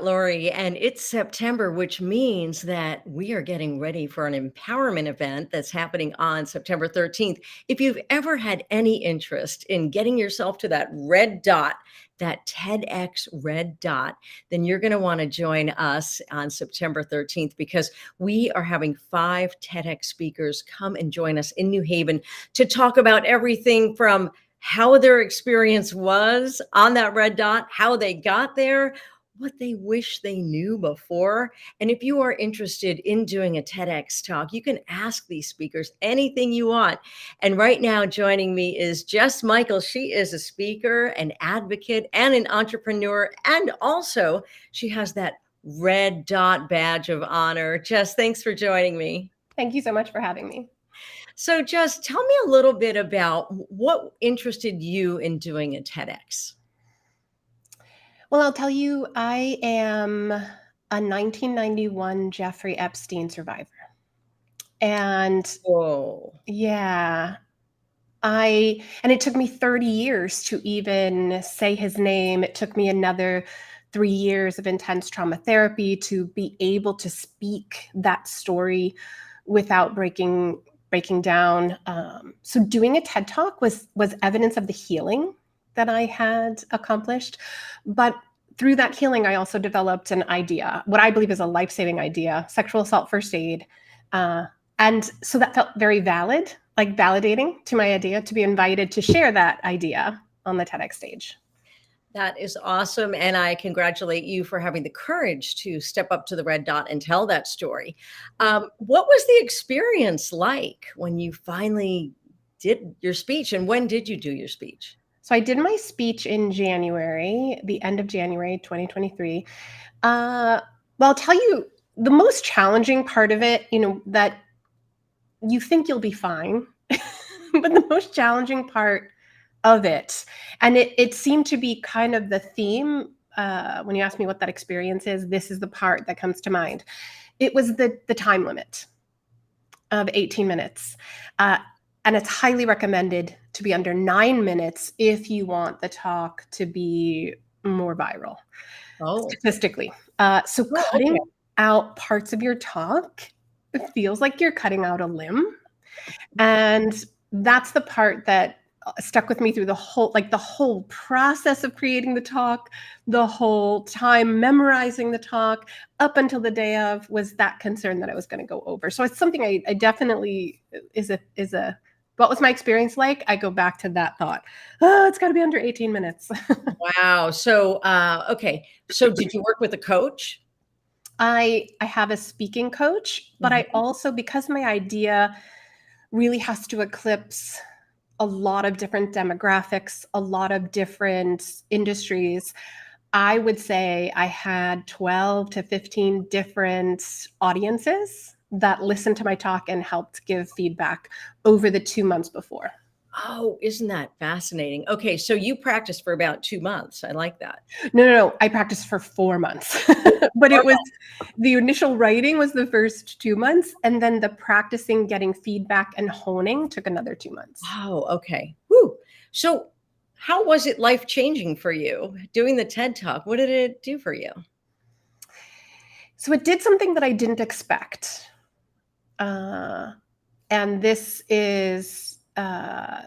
Lori, and it's September, which means that we are getting ready for an empowerment event that's happening on September 13th. If you've ever had any interest in getting yourself to that red dot, that TEDx red dot, then you're going to want to join us on September 13th because we are having 5 TEDx speakers come and join us in New Haven to talk about everything from how their experience was on that red dot, how they got there, what they wish they knew before. And if you are interested in doing a TEDx talk, you can ask these speakers anything you want. And right now, joining me is Jess Michaels. She is a speaker, an advocate, and an entrepreneur. And also, she has that red dot badge of honor. Jess, thanks for joining me. Thank you so much for having me. So, Jess, tell me a little bit about what interested you in doing a TEDx. Well, I'll tell you, I am a 1991 Jeffrey Epstein survivor. And Whoa. yeah, and it took me 30 years to even say his name. It took me another 3 years of intense trauma therapy to be able to speak that story without breaking down. So doing a TED Talk was evidence of the healing that I had accomplished. But through that healing, I also developed an idea, what I believe is a life-saving idea, sexual assault first aid. And so that felt very valid, like validating to my idea to be invited to share that idea on the TEDx stage. That is awesome. And I congratulate you for having the courage to step up to the red dot and tell that story. What was the experience like when you finally did your speech? And when did you do your speech? So I did my speech in January, the end of January 2023. Well, I'll tell you, the most challenging part of it, that you think you'll be fine, but the most challenging part of it, and it seemed to be kind of the theme when you ask me what that experience is, this is the part that comes to mind. It was the time limit of 18 minutes. And it's highly recommended to be under 9 minutes if you want the talk to be more viral, statistically. So cutting out parts of your talk, it feels like you're cutting out a limb. And that's the part that stuck with me through the whole process of creating the talk, the whole time memorizing the talk up until the day of, was that concern that I was going to go over. So it's something I definitely is a what was my experience like? I go back to that thought. Oh, it's got to be under 18 minutes. Wow. So, okay. So did you work with a coach? I have a speaking coach, but I also, because my idea really has to eclipse a lot of different demographics, a lot of different industries, I would say I had 12 to 15 different audiences that listened to my talk and helped give feedback over the 2 months before. Oh, isn't that fascinating? Okay, so you practiced for about 2 months. I like that. No. I practiced for 4 months. But it was the initial writing was the first 2 months, and then the practicing, getting feedback and honing took another 2 months. Oh, okay. Whew. So how was it life-changing for you doing the TED Talk? What did it do for you? So it did something that I didn't expect. And this is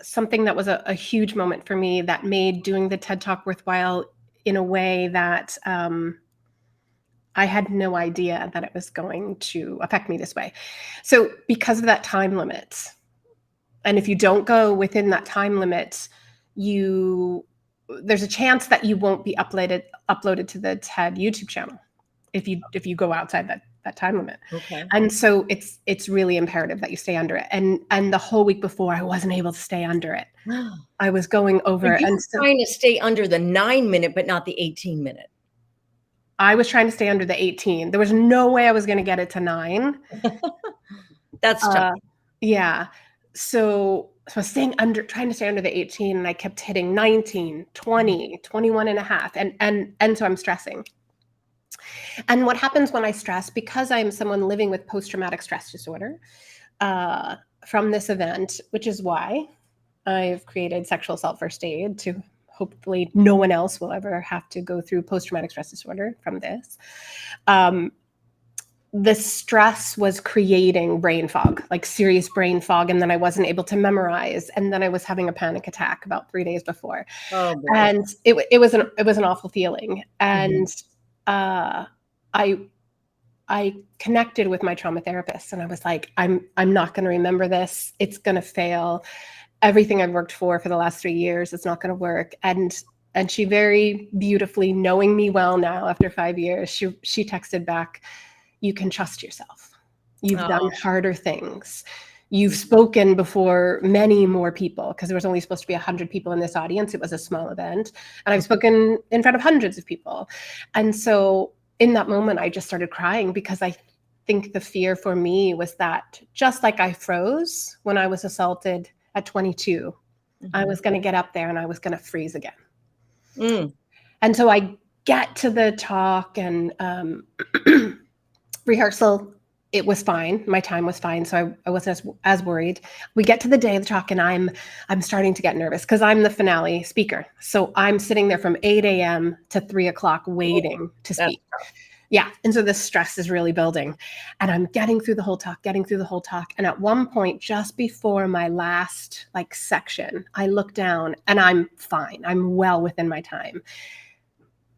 something that was a huge moment for me that made doing the TED Talk worthwhile in a way that I had no idea that it was going to affect me this way. So because of that time limit, and if you don't go within that time limit, there's a chance that you won't be uploaded to the TED YouTube channel if you go outside that time limit. Okay. And so it's really imperative that you stay under it. And the whole week before, I wasn't able to stay under it. I was going over it. You were trying to stay under the 9-minute, but not the 18-minute. I was trying to stay under the 18. There was no way I was going to get it to 9. That's tough. Yeah. So I was trying to stay under the 18, and I kept hitting 19, 20, 21 and a half. And so I'm stressing. And what happens when I stress, because I'm someone living with post-traumatic stress disorder from this event, which is why I've created Sexual Assault First Aid to hopefully no one else will ever have to go through post-traumatic stress disorder from this. The stress was creating brain fog, like serious brain fog. And then I wasn't able to memorize. And then I was having a panic attack about 3 days before. Oh boy. And it was an awful feeling. And I connected with my trauma therapist, and I was like, I'm not going to remember this. It's going to fail. Everything I've worked for the last 3 years, it's not going to work. And she very beautifully, knowing me well now after 5 years, she texted back, you can trust yourself. You've done harder things. You've spoken before many more people, because there was only supposed to be 100 people in this audience. It was a small event. And I've spoken in front of hundreds of people. And so in that moment, I just started crying, because I think the fear for me was that just like I froze when I was assaulted at 22, I was going to get up there and I was going to freeze again. And so I get to the talk, and rehearsal, it was fine. My time was fine. So I wasn't as worried. We get to the day of the talk, and I'm starting to get nervous, because I'm the finale speaker. So I'm sitting there from 8 a.m. to 3 o'clock waiting to speak. Yeah. And so the stress is really building, and I'm getting through the whole talk. And at one point, just before my last section, I look down and I'm fine. I'm well within my time.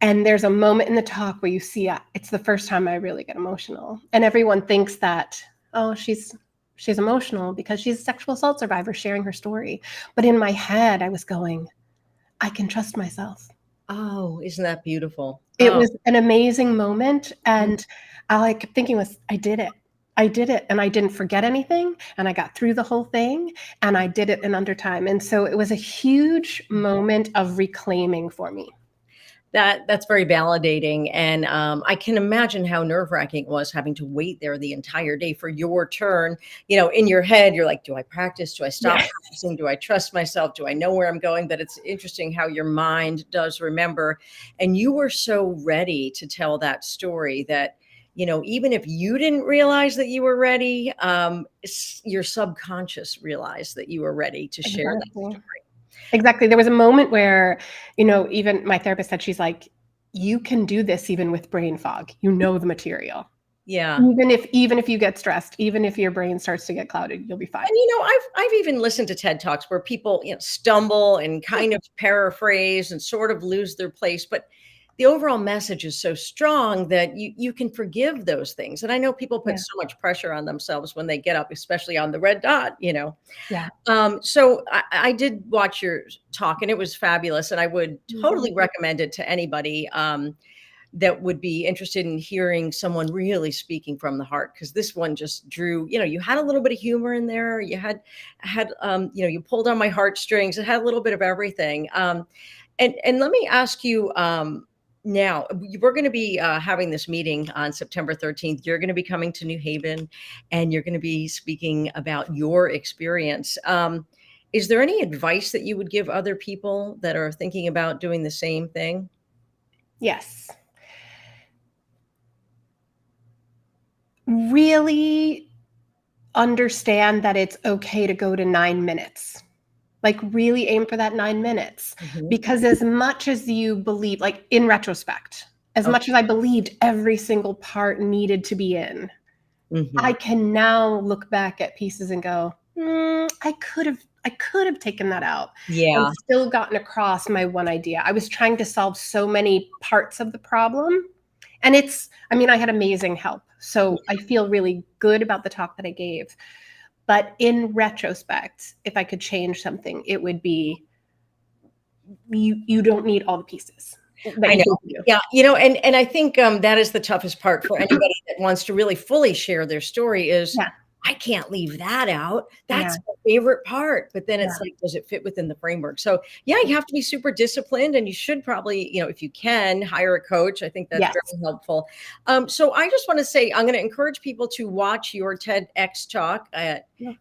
And there's a moment in the talk where you see it's the first time I really get emotional. And everyone thinks that, oh, she's emotional because she's a sexual assault survivor sharing her story. But in my head, I was going, I can trust myself. Oh, isn't that beautiful? It was an amazing moment. And all I kept thinking was, I did it. And I didn't forget anything. And I got through the whole thing, and I did it in under time. And so it was a huge moment of reclaiming for me. That's very validating. And I can imagine how nerve-wracking it was having to wait there the entire day for your turn. In your head, you're like, do I practice? Do I stop practicing? Do I trust myself? Do I know where I'm going? But it's interesting how your mind does remember. And you were so ready to tell that story that, even if you didn't realize that you were ready, your subconscious realized that you were ready to share that story. Exactly. There was a moment where, even my therapist said, she's like, you can do this even with brain fog. The material. Yeah. Even if you get stressed, even if your brain starts to get clouded, you'll be fine. And I've even listened to TED Talks where people stumble and kind of paraphrase and sort of lose their place, but the overall message is so strong that you can forgive those things. And I know people put so much pressure on themselves when they get up, especially on the red dot. Yeah. So I did watch your talk, and it was fabulous, and I would totally recommend it to anybody that would be interested in hearing someone really speaking from the heart, because this one just drew, you had a little bit of humor in there. You had you pulled on my heartstrings. It had a little bit of everything. And let me ask you, now, we're going to be having this meeting on September 13th. You're going to be coming to New Haven, and you're going to be speaking about your experience. Is there any advice that you would give other people that are thinking about doing the same thing? Yes. Really understand that it's okay to go to 9 minutes. Really aim for that 9 minutes, because as much as you believe, in retrospect, as much as I believed every single part needed to be in, I can now look back at pieces and go, I could have taken that out and still gotten across my one idea. I was trying to solve so many parts of the problem. And I had amazing help. So I feel really good about the talk that I gave. But in retrospect, if I could change something, it would be you don't need all the pieces. I know. Yeah. And I think that is the toughest part for anybody that wants to really fully share their story is, I can't leave that out. That's my favorite part. But then it's like, does it fit within the framework? So you have to be super disciplined, and you should probably, if you can, hire a coach. I think that's very helpful. So I just want to say, I'm going to encourage people to watch your TEDx talk.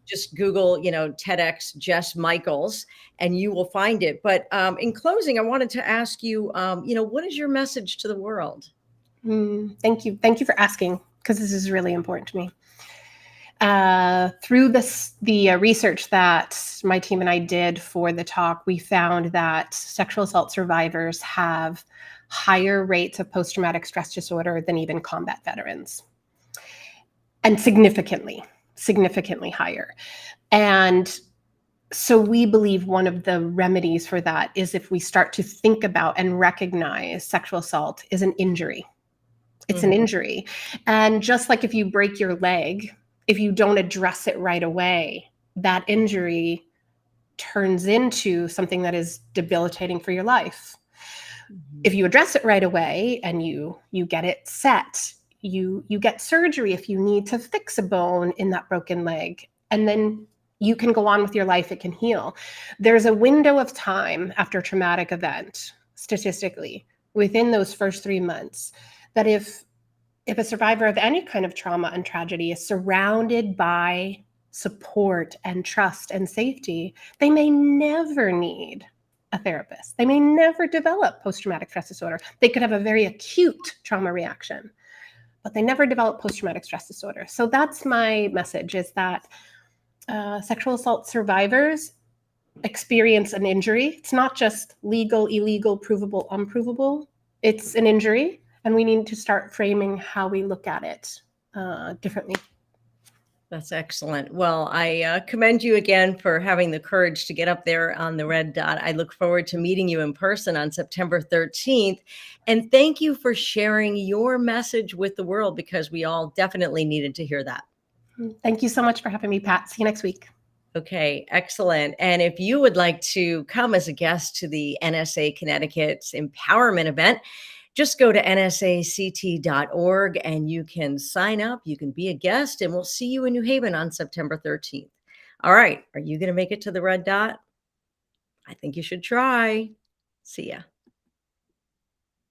Just Google, TEDx Jess Michaels, and you will find it. But in closing, I wanted to ask you, what is your message to the world? Thank you. Thank you for asking, because this is really important to me. Through the research that my team and I did for the talk, we found that sexual assault survivors have higher rates of post-traumatic stress disorder than even combat veterans, and significantly higher. And so we believe one of the remedies for that is if we start to think about and recognize sexual assault is an injury. It's an injury. And just like if you break your leg, if you don't address it right away, that injury turns into something that is debilitating for your life. If you address it right away and you get it set, you get surgery if you need to fix a bone in that broken leg, and then you can go on with your life, it can heal. There's a window of time after a traumatic event, statistically, within those first 3 months, that if a survivor of any kind of trauma and tragedy is surrounded by support and trust and safety, they may never need a therapist. They may never develop post-traumatic stress disorder. They could have a very acute trauma reaction, but they never develop post-traumatic stress disorder. So that's my message, is that sexual assault survivors experience an injury. It's not just legal, illegal, provable, unprovable. It's an injury, and we need to start framing how we look at it differently. That's excellent. Well, I commend you again for having the courage to get up there on the red dot. I look forward to meeting you in person on September 13th. And thank you for sharing your message with the world, because we all definitely needed to hear that. Thank you so much for having me, Pat. See you next week. Okay, excellent. And if you would like to come as a guest to the NSA Connecticut's empowerment event, just go to nsact.org and you can sign up. You can be a guest, and we'll see you in New Haven on September 13th. All right. Are you going to make it to the red dot? I think you should try. See ya.